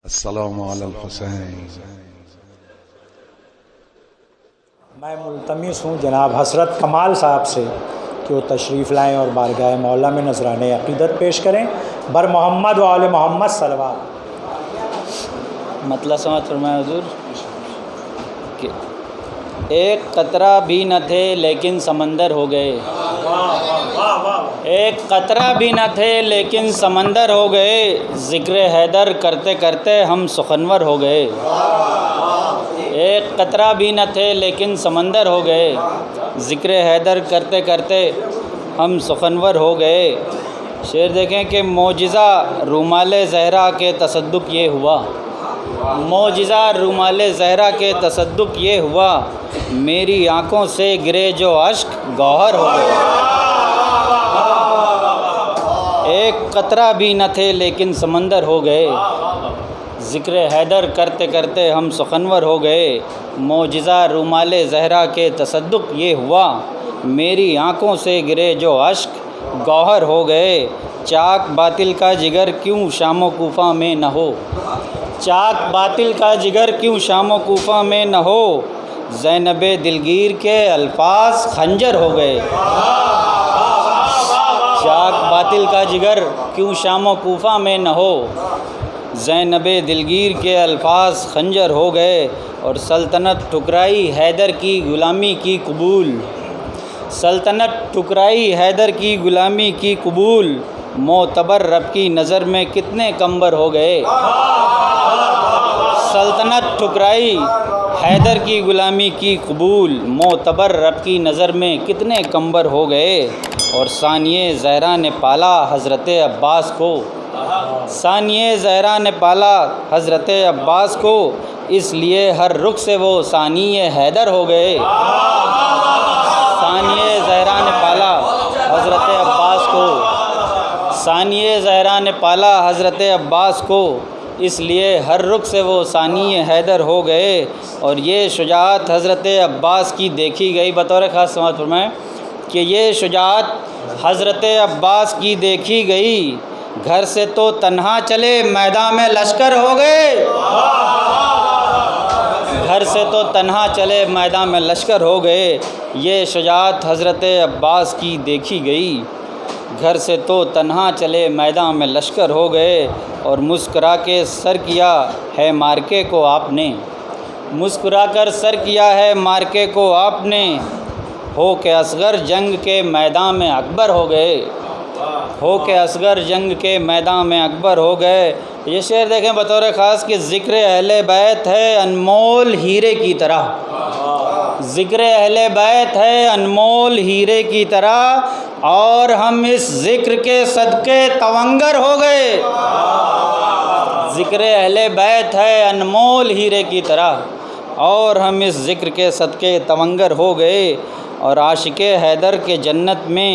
السلام علی الحسین۔ میں ملتمس ہوں جناب حضرت کمال صاحب سے کہ وہ تشریف لائیں اور بارگاہ مولا میں نذرانِ عقیدت پیش کریں۔ بر محمد و آل محمد صلوات۔ مطلب سمجھ فرمائے حضور کہ ایک قطرہ بھی نہ تھے لیکن سمندر ہو گئے، ایک قطرہ بھی نہ تھے لیکن سمندر ہو گئے، ذکر حیدر کرتے کرتے ہم سخنور ہو گئے۔ ایک قطرہ بھی نہ تھے لیکن سمندر ہو گئے، ذکر حیدر کرتے کرتے ہم سخنور ہو گئے۔ شعر دیکھیں کہ معجزہ رومال زہرا کے تصدق یہ ہوا، معجزہ رومال زہرا کے تصدق یہ ہوا، میری آنکھوں سے گرے جو اشک گوہر ہو گئے۔ ایک قطرہ بھی نہ تھے لیکن سمندر ہو گئے، ذکر حیدر کرتے کرتے ہم سخنور ہو گئے، معجزہ رومال زہرا کے تصدق یہ ہوا، میری آنکھوں سے گرے جو اشک گوہر ہو گئے۔ چاک باطل کا جگر کیوں شام و کوفہ میں نہ ہو، چاک باطل کا جگر کیوں شام و کوفہ میں نہ ہو، زینب دلگیر کے الفاظ خنجر ہو گئے۔ چاک باطل کا جگر کیوں شام و کوفہ میں نہ ہو، زینب دلگیر کے الفاظ خنجر ہو گئے، اور سلطنت ٹھکرائی حیدر کی غلامی کی قبول، سلطنت ٹھکرائی حیدر کی غلامی کی قبول، معتبر رب کی نظر میں کتنے کمبر ہو گئے۔ سلطنت ٹھکرائی حیدر کی غلامی کی قبول، معتبر رب کی نظر میں کتنے کمبر ہو گئے، اور ثانیہ زہرا نے پالا حضرت عباس کو، ثانیہ زہرا نے پالا حضرت عباس کو، اس لیے ہر رخ سے وہ ثانیہ حیدر ہو گئے۔ ثانیہ زہرا نے پالا حضرت عباس کو، ثانیہ زہرا نے پالا حضرت عباس کو، اس لیے ہر رخ سے وہ ثانیہ حیدر ہو گئے، اور یہ شجاعت حضرت عباس کی دیکھی گئی۔ بطور خاص سماعت فرمائیں کہ یہ شجاعت حضرت عباس کی دیکھی گئی، گھر سے تو تنہا چلے میدان میں لشکر ہو گئے، گھر سے تو تنہا چلے میدان میں لشکر ہو گئے، یہ شجاعت حضرت عباس کی دیکھی گئی، گھر سے تو تنہا چلے میدان میں لشکر ہو گئے، اور مسکرا کے سر کیا ہے مارکے کو آپ نے، مسکرا کر سر کیا ہے مارکے کو آپ نے، ہو کہ اصغر جنگ کے میدان میں اکبر ہو گئے، ہو کہ اصغر جنگ کے میدان میں اکبر ہو گئے۔ یہ شعر دیکھیں بطور خاص کہ ذکر اہل بیت ہے انمول ہیرے کی طرح، ذکر اہل بیت ہے انمول ہیرے کی طرح، اور ہم اس ذکر کے صدقے تونگر ہو گئے۔ ذکر اہل بیت ہے انمول ہیرے کی طرح، اور ہم اس ذکر کے صدقے تونگر ہو گئے، اور عاشق حیدر کے جنت میں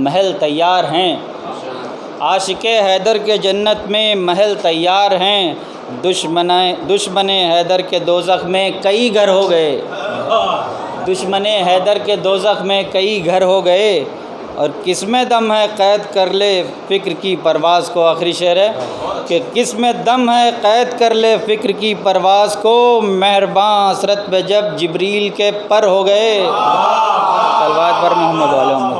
محل تیار ہیں، عاشق حیدر کے جنت میں محل تیار ہیں، دشمن حیدر کے دوزخ میں کئی گھر ہو گئے، دشمن حیدر کے دوزخ میں کئی گھر ہو گئے، اور کس میں دم ہے قید کر لے فکر کی پرواز کو۔ آخری شعر ہے کہ کس میں دم ہے قید کر لے فکر کی پرواز کو، مہرباں حسرت پہ جب جبریل کے پر ہو گئے۔ صلوات بر محمد علیہ وسلم۔